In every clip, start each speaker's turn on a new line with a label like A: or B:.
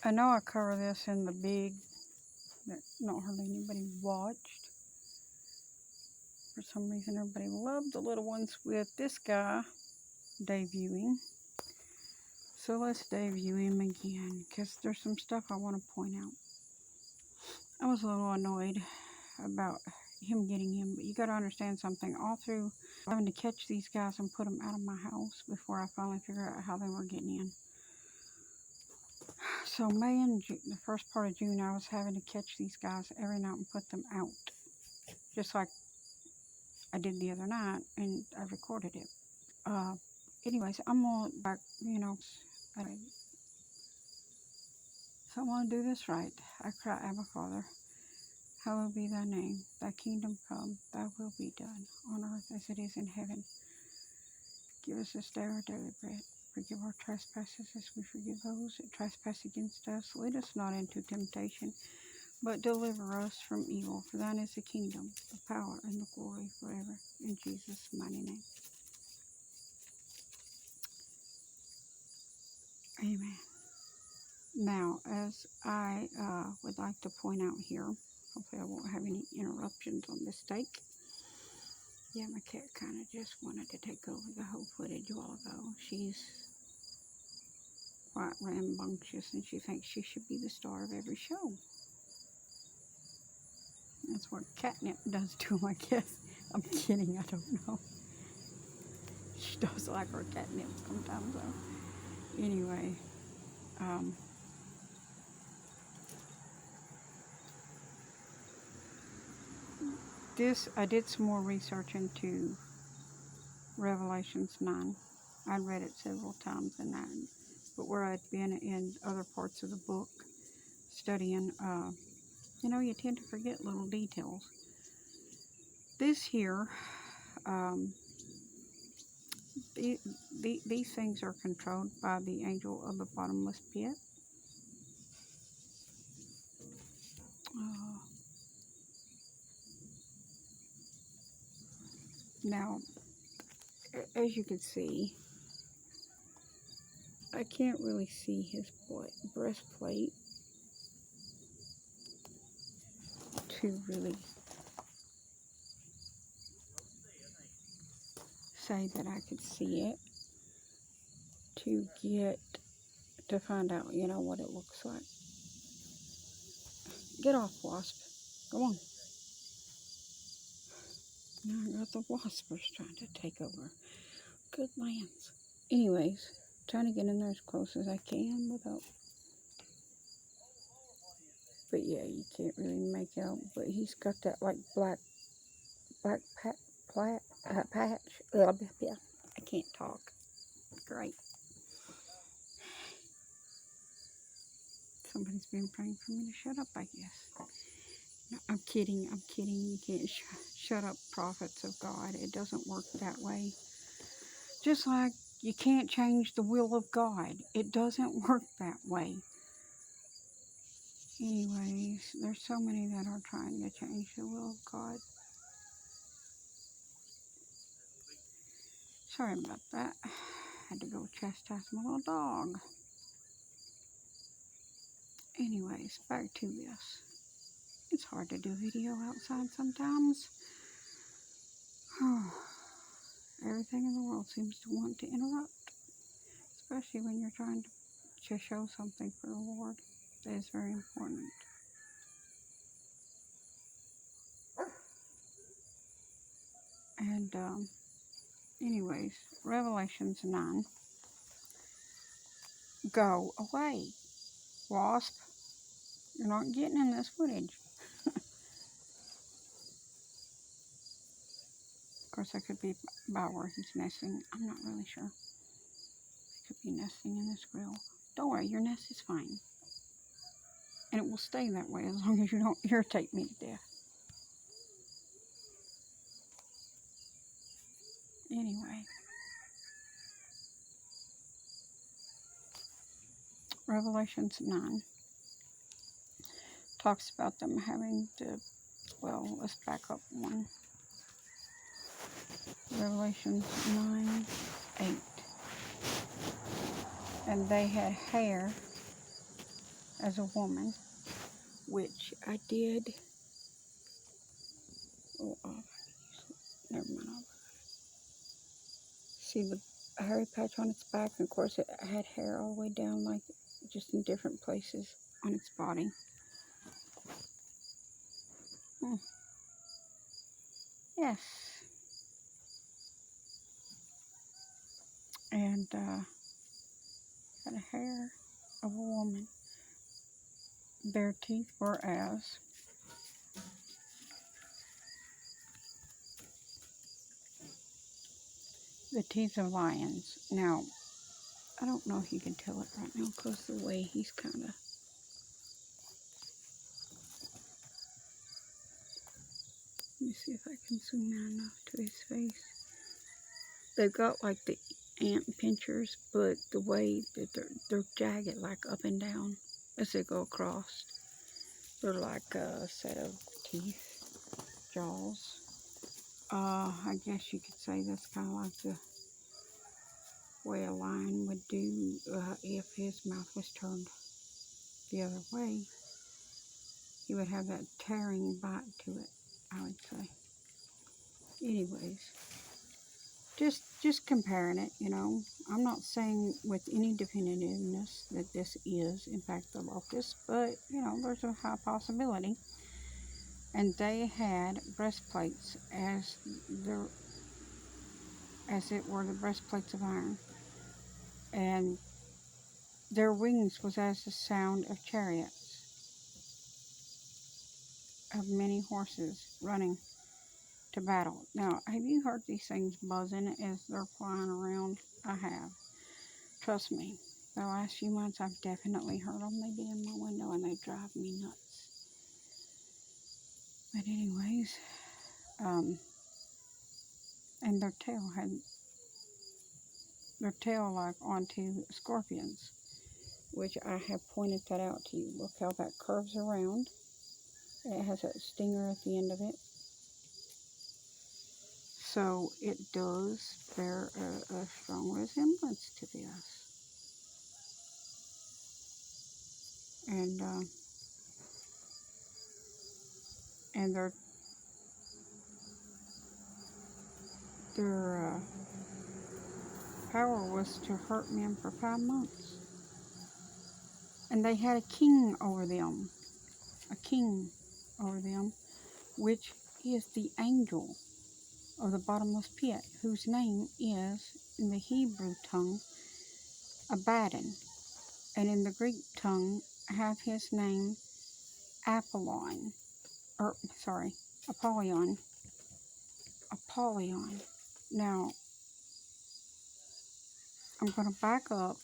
A: I know I cover this in the big that not hardly anybody watched. For some reason, everybody loved the little ones with this guy debuting. So let's debut him again, because there's some stuff I want to point out. I was a little annoyed about him getting in, but you got to understand something. All through having to catch these guys and put them out of my house before I finally figured out how they were getting in. So May and June, the first part of June, I was having to catch these guys every night and put them out, just like I did the other night, and I recorded it. Anyways, I'm all back, I, so I want to do this right. I cry, Abba Father, hallowed be thy name, thy kingdom come, thy will be done, on earth as it is in heaven. Give us this day our daily bread. Forgive our trespasses as we forgive those that trespass against us. Lead us not into temptation, but deliver us from evil. For thine is the kingdom, the power, and the glory forever. In Jesus' mighty name. Amen. Now, as I would like to point out here, hopefully I won't have any interruptions on this take. Yeah, my cat kind of just wanted to take over the whole footage a while ago. She's quite rambunctious, and she thinks she should be the star of every show. That's what catnip does to them, I guess. I'm kidding, I don't know. She does like her catnip sometimes, though. Anyway, I did some more research into Revelations 9. I'd read it several times in that, but where I'd been in other parts of the book studying, you tend to forget little details. This here, these things are controlled by the angel of the bottomless pit. Now, as you can see, I can't really see his breastplate to really say that I could see it to find out, what it looks like. Get off, wasp. Go on. Now I got the waspers trying to take over. Good lands. Anyways, trying to get in there as close as I can without. But yeah, you can't really make out. But he's got that like black patch. Yeah, I can't talk. Great. Somebody's been praying for me to shut up, I guess. No, I'm kidding. You can't shut up prophets of God. It doesn't work that way. Just like you can't change the will of God. It doesn't work that way. Anyways, there's so many that are trying to change the will of God. Sorry about that. Had to go chastise my little dog. Anyways, back to this. It's hard to do video outside sometimes. Everything in the world seems to want to interrupt. Especially when you're trying to show something for the Lord. That is very important. And, anyways, Revelations 9. Go away, wasp. You're not getting in this footage. Of course, that could be about where he's nesting. I'm not really sure. He could be nesting in this grill. Don't worry, your nest is fine. And it will stay that way as long as you don't irritate me to death. Anyway. Revelations 9 talks about them having to, well, let's back up one. Revelations 9:8. And they had hair as a woman, which I did. Oh, never mind. See the hairy patch on its back, and of course it had hair all the way down, like just in different places on its body. Yes. And had a hair of a woman. Their teeth were as the teeth of lions. Now, I don't know if you can tell it right now because the way he's kind of... Let me see if I can zoom in enough to his face. They've got like the ant pinchers, but the way that they're jagged, like up and down as they go across. They're like a set of teeth, jaws. I guess you could say that's kind of like the way a lion would do if his mouth was turned the other way. He would have that tearing bite to it, I would say. Anyways, just comparing it, you know. I'm not saying with any definitiveness that this is, in fact, the locust, but, you know, there's a high possibility. And they had breastplates as it were the breastplates of iron. And their wings was as the sound of chariots, of many horses running to battle. Now, have you heard these things buzzing as they're flying around? I have. Trust me, the last few months I've definitely heard them. They be in my window and they drive me nuts. But anyways, and their tail like onto scorpions, which I have pointed that out to you. Look how that curves around. It has that stinger at the end of it. So it does bear a strong resemblance to this. And their power was to hurt men for 5 months. And they had a king over them, which is the angel of the bottomless pit, whose name is, in the Hebrew tongue, Abaddon, and in the Greek tongue have his name Apollyon. Now, I'm going to back up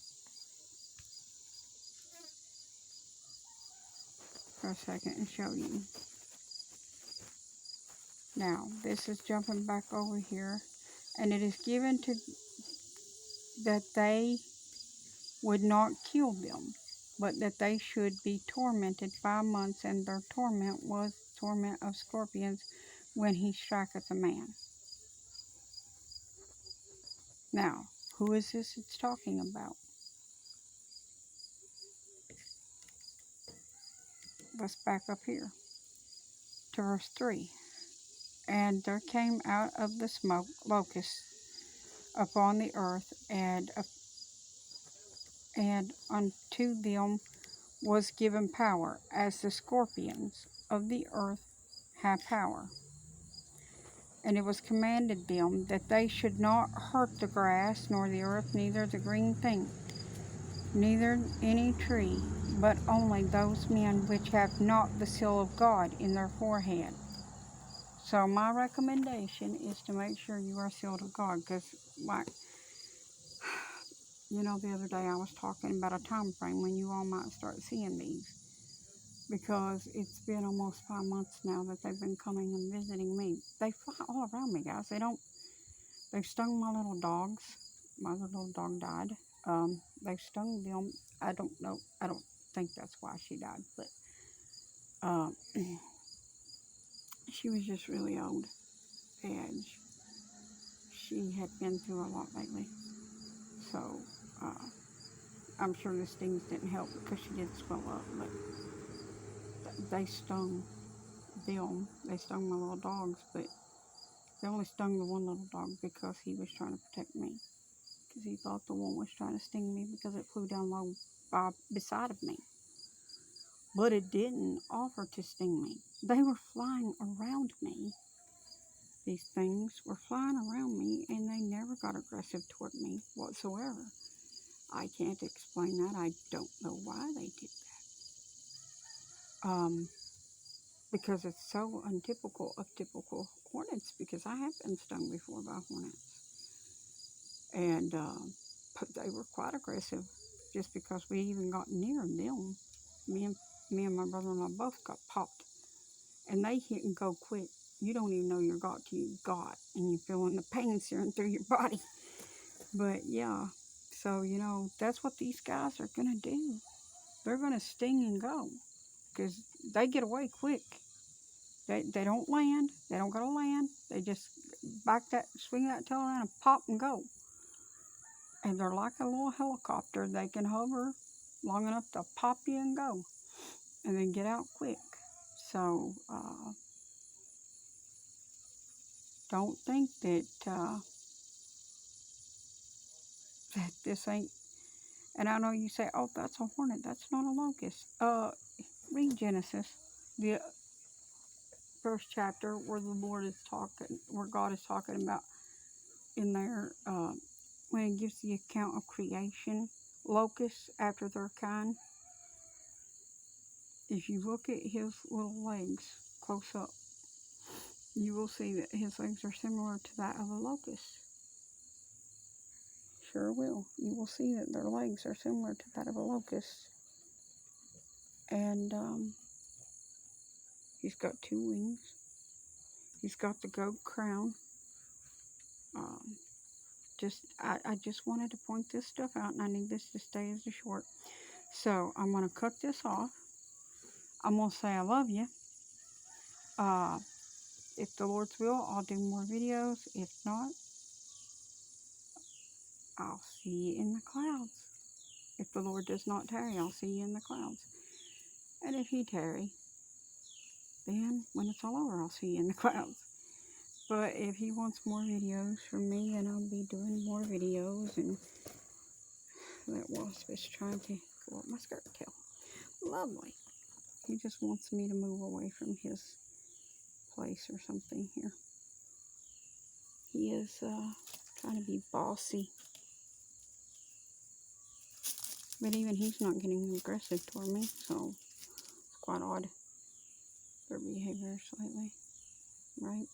A: for a second and show you. Now, this is jumping back over here, and it is given to that they would not kill them, but that they should be tormented 5 months, and their torment was torment of scorpions when he striketh a man. Now, who is this it's talking about? Let's back up here to verse 3. And there came out of the smoke locusts upon the earth, and unto them was given power, as the scorpions of the earth have power. And it was commanded them that they should not hurt the grass, nor the earth, neither the green thing, neither any tree, but only those men which have not the seal of God in their forehead. So my recommendation is to make sure you are sealed of God, because, like, you know, the other day I was talking about a time frame when you all might start seeing these, because it's been almost 5 months now that they've been coming and visiting me. They fly all around me, guys. They've stung my little dogs. My little dog died. They've stung them. I don't know. I don't think that's why she died, but she was just really old, and she had been through a lot lately. So I'm sure the stings didn't help because she did swell up, but they stung them. They stung my little dogs, but they only stung the one little dog because he was trying to protect me. Because he thought the one was trying to sting me because it flew down low beside of me. But it didn't offer to sting me. They were flying around me. These things were flying around me, and they never got aggressive toward me whatsoever. I can't explain that. I don't know why they did that. Because it's so untypical of typical hornets, because I have been stung before by hornets. And but they were quite aggressive just because we even got near them. Me and my brother-in-law both got popped. And they hit and go quick. You don't even know you're got till you got, and you're feeling the pain searing through your body. But yeah, so you know, that's what these guys are going to do. They're going to sting and go because they get away quick. They don't land. They don't go to land. They just swing that tail around and pop and go. And they're like a little helicopter. They can hover long enough to pop you and go, and then get out quick. So don't think that that this ain't. And I know you say, "Oh, that's a hornet. That's not a locust." Read Genesis, the first chapter, where the Lord is talking, where God is talking about in there, when He gives the account of creation, locusts after their kind. If you look at his little legs close up, you will see that his legs are similar to that of a locust. Sure will. You will see that their legs are similar to that of a locust. And he's got 2 wings. He's got the gold crown. I just wanted to point this stuff out, and I need this to stay as a short. So I'm going to cut this off. I'm going to say I love you. If the Lord's will, I'll do more videos. If not, I'll see you in the clouds. If the Lord does not tarry, I'll see you in the clouds. And if He tarry, then when it's all over, I'll see you in the clouds. But if He wants more videos from me, then I'll be doing more videos. And that wasp is trying to go up my skirt tail. Lovely. He just wants me to move away from his place or something here. He is trying to be bossy. But even he's not getting aggressive toward me, so it's quite odd. Their behavior slightly, right?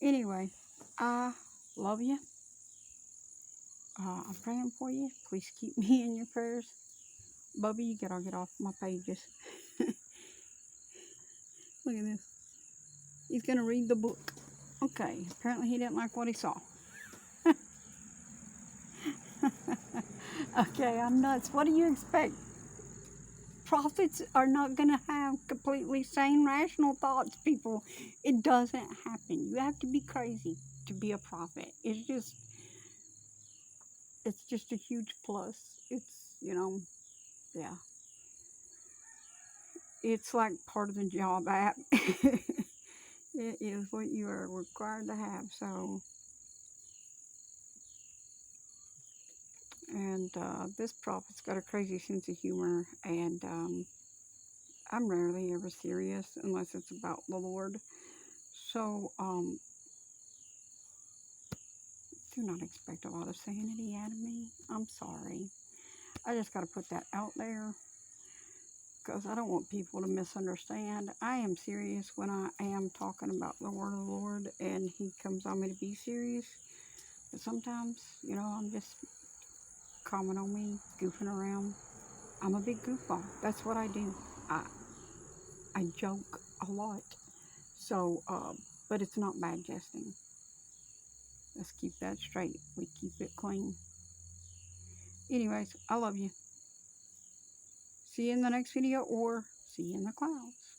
A: Anyway, I love you. I'm praying for you. Please keep me in your prayers. Bubby, you gotta get off my pages. Look at this. He's gonna read the book. Okay, apparently he didn't like what he saw. Okay, I'm nuts. What do you expect? Prophets are not going to have completely sane, rational thoughts, people. It doesn't happen. You have to be crazy to be a prophet. It's just a huge plus. It's, yeah. It's like part of the job app. It is what you are required to have, so. And this prophet's got a crazy sense of humor, and I'm rarely ever serious unless it's about the Lord. So, do not expect a lot of sanity out of me. I'm sorry. I just got to put that out there because I don't want people to misunderstand. I am serious when I am talking about the word of the Lord, and He comes on me to be serious. But sometimes, I'm just comment on me, goofing around. I'm a big goofball. That's what I do. I joke a lot. So, but it's not bad jesting. Let's keep that straight. We keep it clean. Anyways, I love you. See you in the next video, or see you in the clouds.